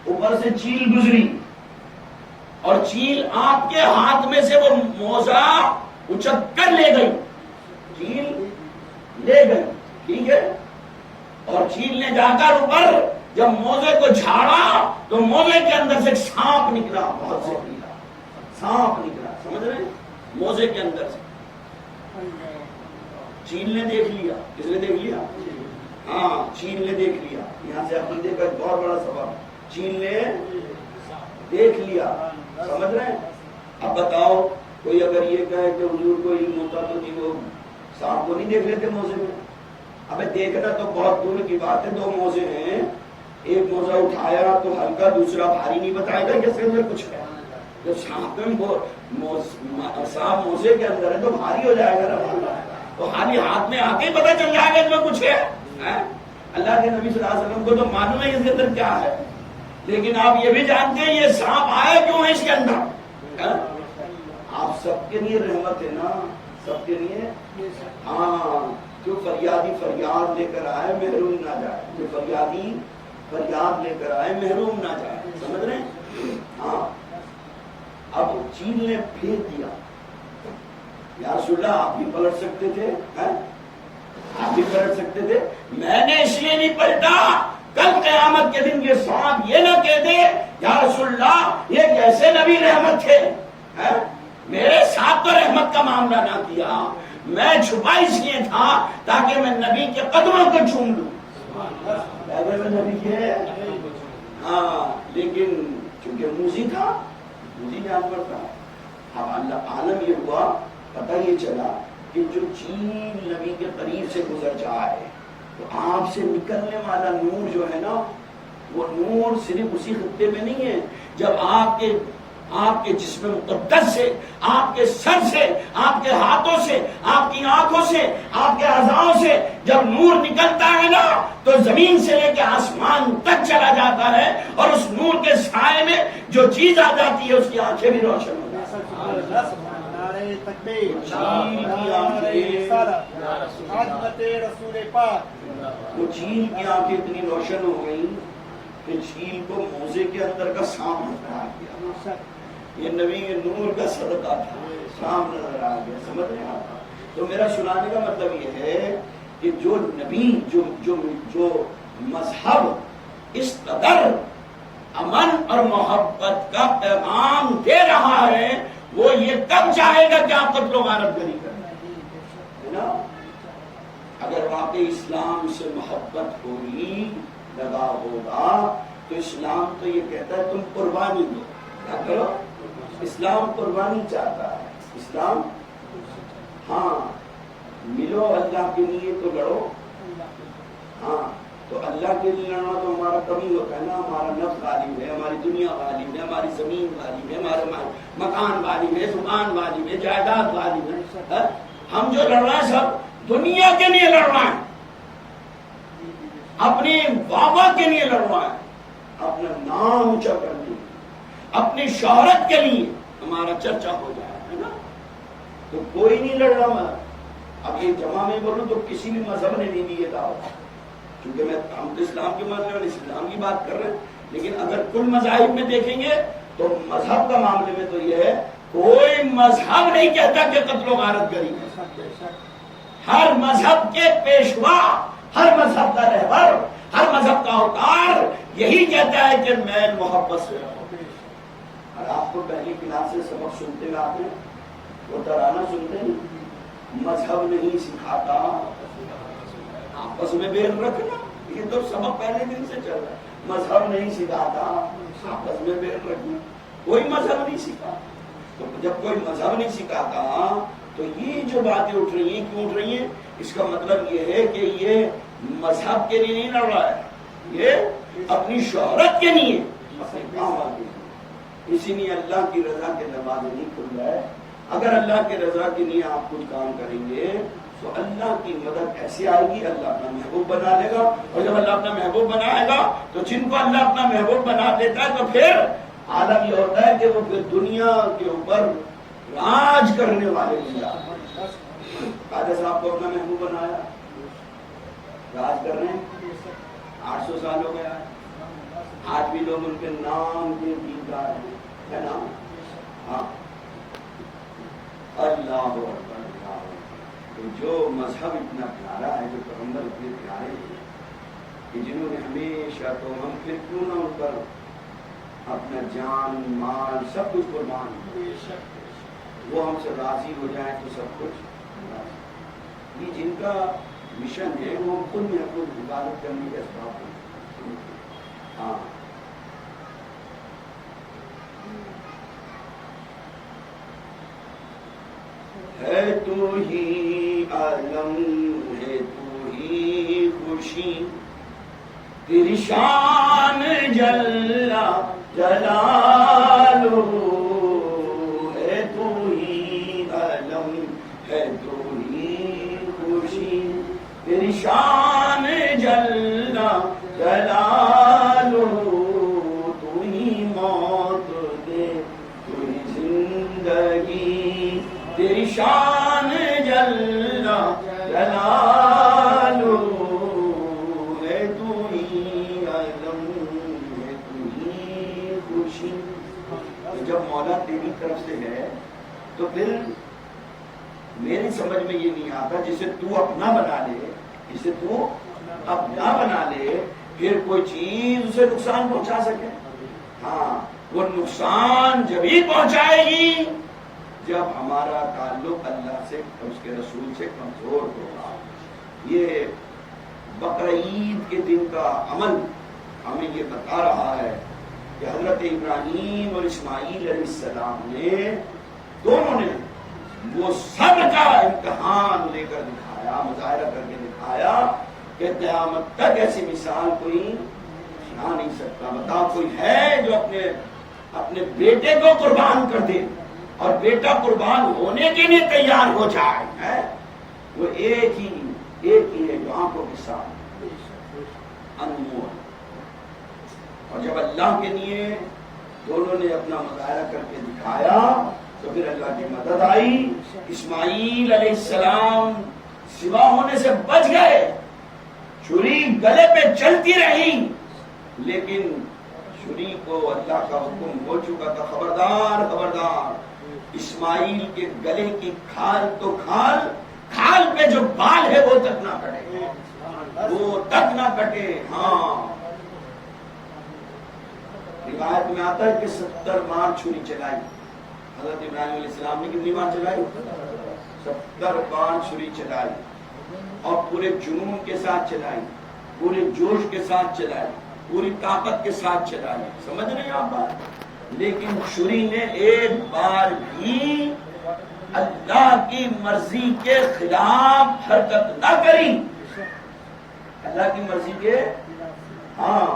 اوپر سے چیل گزری اور چیل آپ کے ہاتھ میں سے وہ موزہ اچک کر لے گئی، چیل لے گئی، ٹھیک ہے؟ اور چیل نے جا کر اوپر جب موزے کو جھاڑا تو موزے کے اندر سے سانپ نکلا، بہت زہریلا سانپ نکلا، سمجھ رہے ہیں؟ موزے کے اندر سے چیل نے دیکھ لیا، کس نے دیکھ لیا؟ ہاں چیل نے دیکھ لیا۔ یہاں سے عقیدے کا ایک بہت بڑا سبب، چیل نے دیکھ لیا، سمجھ رہے ہیں؟ اب بتاؤ کوئی اگر یہ کہے کہ حضور کو علم ہوتا تو جی وہ سانپ کو نہیں دیکھ لیتے موزے میں؟ ابے دیکھنا تو بہت دور کی بات ہے، دو موزے ہیں، ایک موزہ اٹھایا تو ہلکا، دوسرا بھاری نہیں بتائے گا کہ اس کے اندر کچھ ہے؟ جب سانپ موزے کے اندر ہے تو بھاری ہو جائے گا نا، تو خالی ہاتھ میں آ کے ہی پتہ چل جائے گا اس میں کچھ ہے؟ اللہ کے نبی صلی اللہ علیہ وسلم کو تو معلوم ہے اس کے اندر کیا ہے، لیکن آپ یہ بھی جانتے ہیں یہ سانپ آیا کیوں ہے اس کے اندر؟ آپ سب کے لیے رحمت ہے نا، سب کے لیے۔ ہاں جو فریادی فریاد لے کر آئے محروم نہ جائے، جو فریادی فریاد لے کر آئے محروم نہ جائے، سمجھ رہے ہیں؟ ہاں اب چیل نے پھینک دیا، یا رسول اللہ آپ بھی پلٹ سکتے تھے، آپ بھی پلٹ سکتے تھے، میں نے اس لیے نہیں پلٹا کل قیامت کے دن یہ سانپ یہ نہ کہہ دے یا رسول اللہ یہ کیسے نبی رحمت تھے، میرے ساتھ تو رحمت کا معاملہ نہ کیا، میں چھپا اس لیے تھا تاکہ میں نبی کے قدموں کو چوم لوں، نبی کے، ہاں لیکن چونکہ موذی تھا، موذی جانور تھا۔ اب اللہ عالم یہ ہوا، پتہ یہ چلا کہ جو چیل نبی کے قریب سے گزر جائے تو آپ سے نکلنے والا نور جو ہے نا، وہ نور صرف اسی خطے میں نہیں ہے، جب آپ کے جسم مقدس سے، آپ کے سر سے، آپ کے ہاتھوں سے، آپ کی آنکھوں سے، آپ کے اعضاء سے جب نور نکلتا ہے نا تو زمین سے لے کے آسمان تک چلا جاتا ہے، اور اس نور کے سائے میں جو چیز آ جاتی ہے اس کی آنکھیں بھی روشن ہو جاتی ہیں۔ وہ چیل کی آنکھیں اتنی روشن ہو گئی کہ چیل کو موزے کے اندر کا سانپ نظر آ گیا، یہ نبی کے نور کا صدقہ تھا، سانپ نظر آ گیا، سمجھ رہے ہیں؟ تو میرا سنانے کا مطلب یہ ہے کہ جو نبی جو مذہب اس قدر امن اور محبت کا پیغام دے رہا ہے وہ یہ کب چاہے گا کہ آپ قتل و غارت نہیں کریں؟ اگر واقعی اسلام سے محبت ہوگی، لگا ہوگا، تو اسلام تو یہ کہتا ہے تم قربانی دو، کیا کرو؟ اسلام قربانی چاہتا ہے، اسلام ہاں ملو اللہ کے لیے تو لڑو، ہاں تو اللہ کے لیے لڑنا تو ہمارا کمی ہوتا ہے نا، ہمارا نفس غالب ہے، ہماری دنیا غالب ہے، ہماری زمین غالب ہے، ہمارے مکان غالب ہے، دکان غالب ہے، جائیداد غالب ہے، ہم جو لڑ رہے ہیں سب دنیا کے لیے لڑ رہے ہیں، اپنی بابا کے لیے لڑ رہا ہے، اپنا نام اونچا کرنے کے لیے، اپنی شہرت کے لیے ہمارا چرچا ہو جائے، ہے نا؟ تو کوئی نہیں لڑ رہا میں، اب یہ جمع میں بولوں تو کسی بھی مذہب نے نہیں دی یہ دعوت، کیونکہ ہم تو اسلام کے ماننے والے اسلام کی بات کر رہے ہیں، لیکن اگر کل مذاہب میں دیکھیں گے تو مذہب کا معاملے میں تو یہ ہے کوئی مذہب نہیں کہتا کہ قتل و غارت گری ہے. ہر مذہب کے پیشوا، ہر مذہب کا رہبر، ہر مذہب کا اوتار یہی کہتا ہے کہ میل محبت سے رہو. اور آپ کو پہلی کلاس سے سبق سنتے ہوئے آپ نے وہ ترانہ سنتے ہیں، مذہب نہیں سکھاتا آپس میں بیل رکھنا. یہ تو سبق پہلے دن سے چل رہا ہے. مذہب نہیں سکھاتا آپس میں بیل رکھنا. کوئی مذہب نہیں سکھا. تو جب کوئی مذہب نہیں سکھاتا تو یہ جو باتیں اٹھ رہی ہیں کیوں اٹھ رہی ہیں؟ اس کا مطلب یہ ہے کہ یہ مذہب کے لیے نہیں لڑ رہا ہے، یہ اپنی شہرت کے لیے اپنے کام آتے ہیں. اسی لیے اللہ کی رضا کے دروازے نہیں کھل رہا ہے. اگر اللہ کے رضا کے لیے آپ کچھ کام کریں گے تو اللہ کی مدد ایسے آئے گی، اللہ اپنا محبوب بنا لے گا. اور جب اللہ اپنا محبوب بنائے گا تو جن کو اللہ اپنا محبوب بنا دیتا ہے تو پھر عالم یہ ہوتا ہے کہ وہ پھر دنیا کے اوپر راج کرنے والے بن جاتے ہیں. خواجہ صاحب کو اپنا محبوب بنایا، راج کر رہے ہیں. 800 سال ہو گیا، آج بھی لوگ ان کے نام کے دیدار ہے نا. ہاں اللہ اکبر. تو جو مذہب اتنا پیارا ہے، جو پیغمبر اتنے پیارے ہیں کہ جنہوں نے ہمیشہ، تو ہم پھر کیوں نہ ان پر اپنا جان مال سب کچھ قربان کیا. وہ ہم سے راضی ہو جائیں تو سب کچھ. یہ جن کا مشن ہے وہ خود میں خود عبادت کرنے کے اسباب ہیں. ہاں ہے تو ہی عالم، ہے تو ہی خوشی، تیری شان جل جلالہ. ہے تو ہی عالم، ہے تو ہی خوشی، تیری شان جل جلالہ. تو ہی موت دے، تو ہی زندگی، تیری شان جل جلالہ. ہے تو ہی عالم، ہے تو ہی خوشی. جب مولا تیری طرف سے ہے تو پھر میری سمجھ میں یہ نہیں آتا جسے تو اپنا بنا لے، جسے تو اپنا بنا لے پھر کوئی چیز اسے نقصان پہنچا سکے. ہاں وہ نقصان جبھی پہنچائے گی جب ہمارا تعلق اللہ سے، اس کے رسول سے کمزور ہوگا. یہ بقرعید کے دن کا عمل ہمیں یہ بتا رہا ہے کہ حضرت ابراہیم اور اسماعیل علیہ السلام نے دونوں نے وہ صبر کا امتحان لے کر دکھایا، مظاہرہ کر کے دکھایا کہ قیامت تک ایسی مثال کوئی بنا نہیں سکتا. بتا کوئی ہے جو اپنے بیٹے کو قربان کر دے اور بیٹا قربان ہونے کے لیے تیار ہو جائے ہے؟ وہ ایک ہی ہے جو آنکھوں کے ساتھ انمول. اور جب اللہ کے لیے دونوں نے اپنا مظاہرہ کر کے دکھایا تو پھر اللہ کی مدد آئی. اسماعیل علیہ السلام سوا ہونے سے بچ گئے، چھری گلے پہ چلتی رہی، لیکن چھری کو اللہ کا حکم ہو چکا تھا، خبردار خبردار، اسماعیل کے گلے کی کھال تو کھال پہ جو بال ہے وہ تک نہ کٹے، وہ تک نہ کٹے. ہاں روایت میں آتا ہے کہ 70 بار چھری چلائی حضرت ابراہیم علیہ السلام نے. کتنی بار چلائی؟ 70 بار چھری چلائی، اور پورے جنون کے ساتھ چلائی، پورے جوش کے ساتھ چلائی، پوری طاقت کے ساتھ چلائی. سمجھ رہے ہیں آپ بات؟ لیکن چھری نے ایک بار بھی اللہ کی مرضی کے خلاف حرکت نہ کری. اللہ کی مرضی کے، ہاں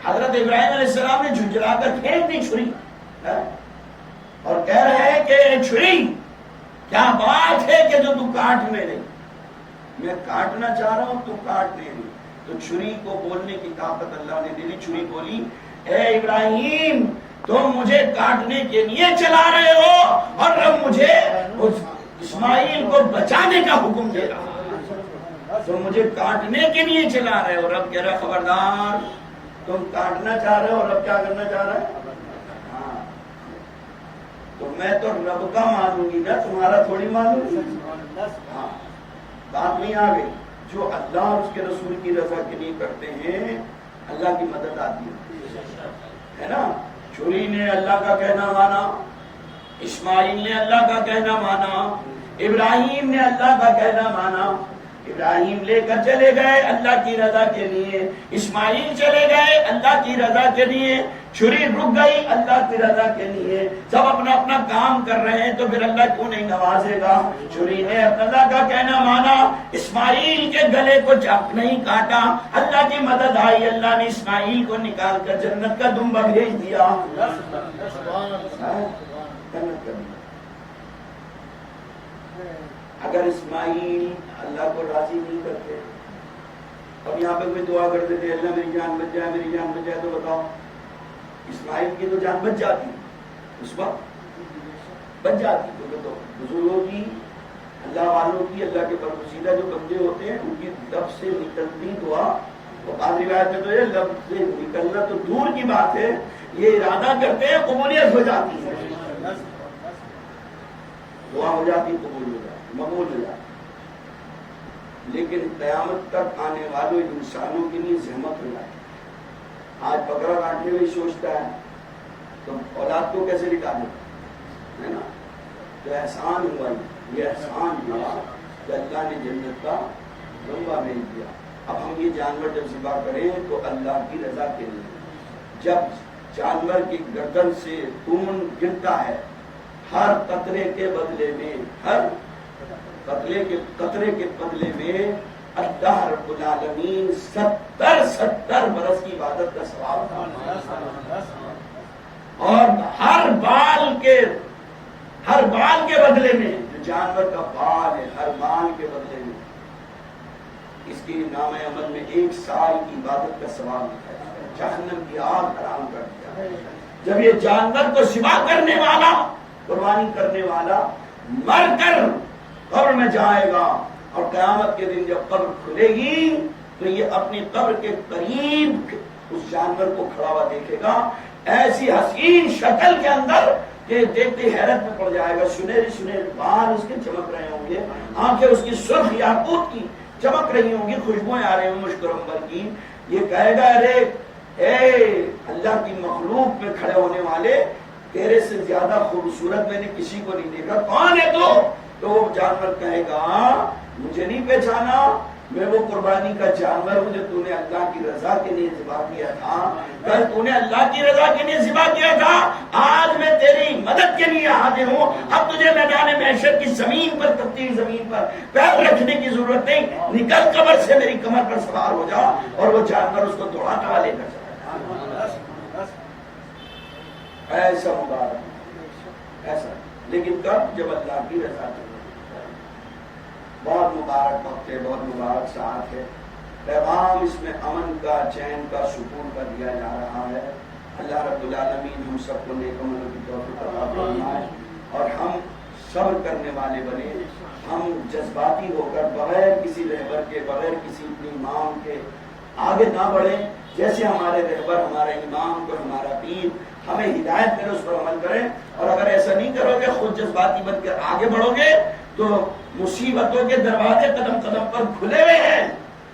حضرت ابراہیم علیہ السلام نے جھنجھلا کر پھینک دی چھری اور کہہ رہے ہیں کہ چھری کیا بات ہے کہ جو تو کاٹنے نہیں؟ میں کاٹنا چاہ رہا ہوں، تو کاٹنے نہیں. تو چھری کو بولنے کی طاقت اللہ نے دے دی. چھری بولی اے ابراہیم تم مجھے کاٹنے کے لیے چلا رہے ہو اور اب مجھے اسماعیل کو بچانے کا حکم دے رہا، تو مجھے کاٹنے کے لیے چلا رہے ہو. رب کہہ رہا خبردار، تم کاٹنا چاہ رہے ہو اور رب کیا کرنا چاہ رہا ہے؟ ہاں، تو میں تو رب کا مانوں گی نا، تمہارا تھوڑی مانوں گی. ہاں، بات نہیں آ گئی. جو اللہ اور اس کے رسول کی رضا کے لیے کرتے ہیں اللہ کی مدد آتی ہے نا. چھری نے اللہ کا کہنا مانا، اسماعیل نے اللہ کا کہنا مانا، ابراہیم نے اللہ کا کہنا مانا. ابراہیم لے کر چلے گئے اللہ کی رضا کے لیے، اسماعیل چلے گئے اللہ کی رضا کے لیے، چھری رک گئی اللہ کی رضا کے لیے. سب اپنا اپنا کام کر رہے ہیں تو پھر اللہ کیوں نہیں نوازے گا؟ چھری نے اللہ کا کہنا مانا، اسماعیل کے گلے کو نہیں کاٹا، اللہ کی مدد آئی، اللہ نے اسماعیل کو نکال کر جنت کا دمبا بھیج دیا. اگر اسماعیل اللہ کو راضی نہیں کرتے، اب یہاں پہ کوئی دعا کرتے تھے اللہ میری جان بچ جائے، میری جان بچ جائے، تو بتاؤ اسماعیل کی تو جان بچ جاتی، اس وقت بچ جاتی. تو بزرگوں کی، اللہ والوں کی، اللہ کے برگزیدہ جو بندے ہوتے ہیں ان کی لب سے نکلتی دعا، وہ بعض روایت میں تو یہ لب سے نکلنا تو دور کی بات ہے، یہ ارادہ کرتے ہیں قبولیت ہو جاتی ہے، دعا ہو جاتی، قبول ہو جاتی، مقبول ہو جاتی. لیکن قیامت تک آنے والے انسانوں کے لیے زحمت ہو جاتی. آج بکرا کاٹنے میں سوچتا ہے تو اولاد کو کیسے نکالے، ہے نا. تو احسان ہوا، یہ احسان ہوا کہ اللہ نے جنت کا لمبا بھیج دیا. اب ہم یہ جانور جب ذبح کریں تو اللہ کی رضا کے لیے. جب جانور کی گردن سے خون گرتا ہے، ہر قطرے کے بدلے میں، ہر قطرے کے بدلے میں اللہ رب العالمین 70 برس کی عبادت کا ثواب تھا. اور ہر بال کے بدلے میں، جو جانور کا بال ہے، ہر بال کے بدلے میں اس کی نام عمل میں 1 سال کی عبادت کا ثواب ہے. جہنم کی آگ حرام کر دیا. جب یہ جانور کو ذبح کرنے والا، قربانی کرنے والا مر کر قبر میں جائے گا اور قیامت کے دن جب قبر کھلے گی تو یہ اپنی قبر کے قریب اس جانور کو کھڑا ہوا دیکھے گا، ایسی حسین شکل کے اندر کہ دیکھتے حیرت میں پڑ جائے گا. سنہری بال اس کے چمک رہے ہوں گے، آنکھیں اس کی سرخ یاقوت کی چمک رہی ہوں گی، خوشبوئیں آ رہی ہوں مشک عنبر کی. یہ کہے گا ارے اے اللہ کی مخلوق میں کھڑے ہونے والے، تیرے سے زیادہ خوبصورت میں نے کسی کو نہیں دیکھا، کون ہے تو وہ جانور کہے گا مجھے نہیں پہچانا، میں وہ قربانی کا جانور ہوں جو تو نے اللہ کی رضا کے لیے ذبح کیا تھا. کل تو نے اللہ کی رضا کے لیے ذبح کیا تھا، آج میں تیری مدد کے لیے حاضر ہوں. اب تجھے میدان محشر کی زمین پر، تپتی زمین پر پیر رکھنے کی ضرورت نہیں، نکل قبر سے میری کمر پر سوار ہو جا. اور وہ جانور اس کو دوڑاتا ہوا لے کر جائے. ایسا مبارک، ایسا. لیکن کب؟ جب اللہ کی رضا کے. بہت مبارک وقت ہے، بہت مبارک ساعت ہے. پیغام اس میں امن کا، چین کا، سکون کا دیا جا رہا ہے. اللہ رب العالمین ہم سب کو نیک عملوں کی توفیق عطا فرمائے اور ہم صبر کرنے والے بنے. ہم جذباتی ہو کر بغیر کسی رہبر کے، بغیر کسی امام کے آگے نہ بڑھیں. جیسے ہمارے رہبر، ہمارا امام کو، ہمارا پیر ہمیں ہدایت کرے، اس پر عمل کریں. اور اگر ایسا نہیں کرو گے، خود جذباتی بن کر آگے بڑھو گے تو مصیبتوں کے دروازے قدم قدم پر کھلے ہوئے ہیں.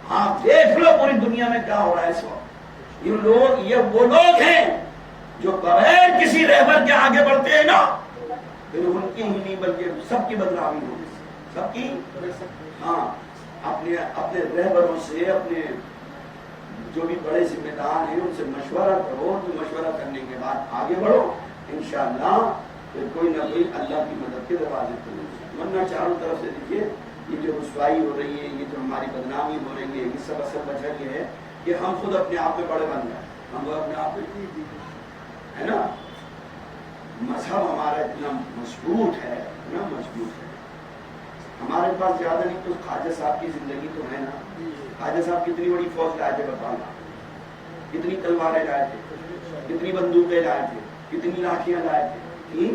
ہاں دیکھ لو پوری دنیا میں کیا ہو رہا ہے اس وقت. یہ وہ لوگ ہیں جو بغیر کسی رہبر کے آگے بڑھتے ہیں نا، پھر ان کی ہی نہیں بلکہ سب کی بدنامی ہوگی، سب کی. ہاں اپنے رہبروں سے، اپنے جو بھی بڑے ذمہ دار ہیں ان سے مشورہ کرو. تو مشورہ کرنے کے بعد آگے بڑھو، انشاءاللہ پھر کوئی نہ کوئی اللہ کی مدد کے دروازے کھلیں. ورنہ چاروں طرف سے دیکھیے یہ جو رسوائی ہو رہی ہے، یہ جو ہماری بدنامی ہو رہی ہے، یہ سب اصل وجہ یہ ہے کہ ہم خود اپنے آپ میں بڑے بن گئے. ہم وہ اپنے آپ میں ہے نا، مذہب ہمارا اتنا مضبوط ہے، اتنا مضبوط ہے. ہمارے پاس زیادہ نہیں تو خواجہ صاحب کی زندگی تو ہے نا. خواجہ صاحب کتنی بڑی فوج لائے تھے بتانا، کتنی تلواریں لائے تھے، کتنی بندوقیں لائے تھے، کتنی لاٹھیاں لائے تھے.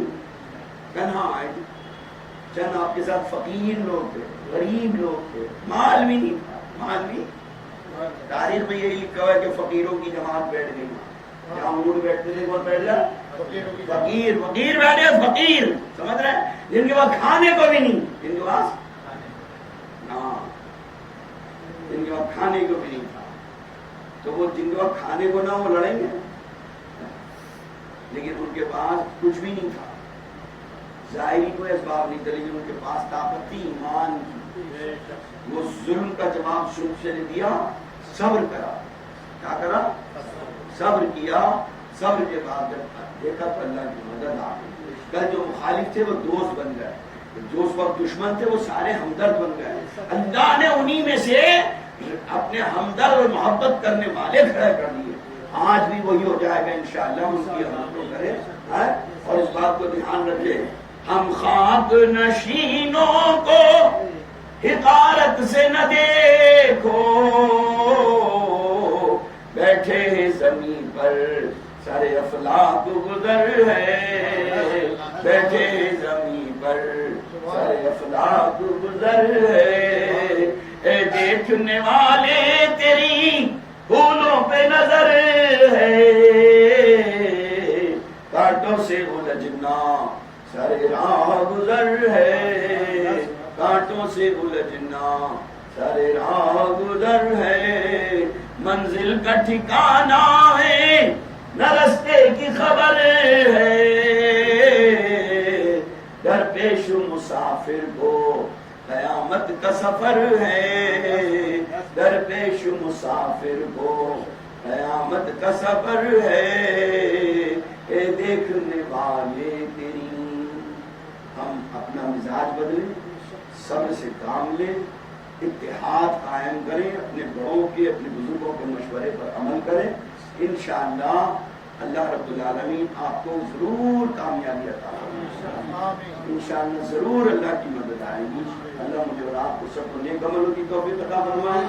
کہاں آئے تھے؟ چند آپ کے ساتھ فقیر لوگ تھے، غریب لوگ تھے، مال بھی نہیں تھا، مال بھی تاریخ میں یہی لکھا ہوا ہے کہ فقیروں کی جماعت بیٹھ گئی، جہاں اونٹ بیٹھتے تھے کون بیٹھ گیا؟ فقیر بیٹھے، فقیر سمجھ رہے ہیں، جن کے پاس کھانے کو بھی نہیں، جن کے پاس جن کے پاس کھانے کو بھی نہیں تھا، تو وہ جن کے پاس کھانے کو نہ وہ لڑیں گے، لیکن ان کے پاس کچھ بھی نہیں تھا، ظاہری کوئی اسباب نہیں تھا، لیکن ان کے پاس طاقت تھی ایمان کی، وہ ظلم کا جواب شروع سے نے دیا، صبر کرا، کیا کرا؟ صبر کیا، صبر کے بعد جب دیکھا تو اللہ کی مدد آ گئی، کل جو مخالف تھے وہ دوست بن گئے، جو اس وقت دشمن تھے وہ سارے ہمدرد بن گئے، اللہ نے انہی میں سے اپنے ہمدرد اور محبت کرنے والے کھڑے کر دیے، آج بھی وہی ہو جائے گا انشاءاللہ، ان کی حمد کرے، اور اس بات کو دھیان رکھے، ہم خاک نشینوں کو حقارت سے نہ دیکھو، بیٹھے ہیں زمین پر سارے افلاک گزر ہے، بیٹھے ہیں زمین پر سارے افلاک گزر ہے، اے دیکھنے والے تیری پھولوں پہ نظر ہے، کانٹوں سے الجھنا سارے راہ گزر ہے، کانٹوں سے الجھنا سارے راہ گزر ہے، منزل کا ٹھکانہ ہے نہ رستے کی خبر ہے، درپیش مسافر کو قیامت کا سفر ہے، درپیش مسافر کو قیامت کا سفر ہے، اے دیکھنے والے تیری، ہم اپنا مزاج بدلیں، صبر سے کام لیں، اتحاد قائم کریں، اپنے بڑوں کے اپنے بزرگوں کے مشورے پر عمل کریں، انشاءاللہ اللہ رب العالمین آپ کو ضرور کامیابی عطا فرمائے، انشاءاللہ ضرور اللہ کی مدد آئے گی، اللہ مجھے اور آپ کو سب کو نیک عملوں کی توفیق عطا فرمائے۔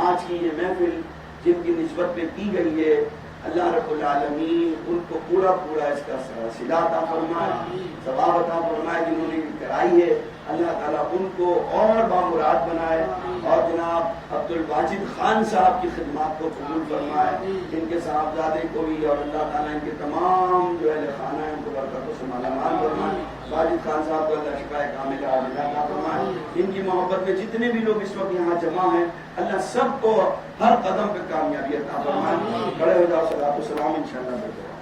آج کی یہ محفل جن کی نسبت میں کی گئی ہے اللہ رب العالمین ان کو پورا اس کا صلہ عطا فرمائے، ثواب عطا فرمائے، جنہوں نے کرائی ہے اللہ تعالیٰ ان کو اور بامراد بنائے، اور جناب عبد الواجد خان صاحب کی خدمات کو قبول فرمائے، جن کے صاحبزادے کو بھی، اور اللہ تعالیٰ ان کے تمام جو اہل خانہ ہیں ان کو برکتوں سے مالا مال فرمائے، واجد خان صاحب کو اللہ شفاء کاملہ عاجلہ عطا فرمائے، ان کی محبت میں جتنے بھی لوگ اس وقت یہاں جمع ہیں اللہ سب کو ہر قدم پہ کامیابی عطا فرمائے، کھڑے ہو جاؤ، صلاۃ و سلام انشاءاللہ۔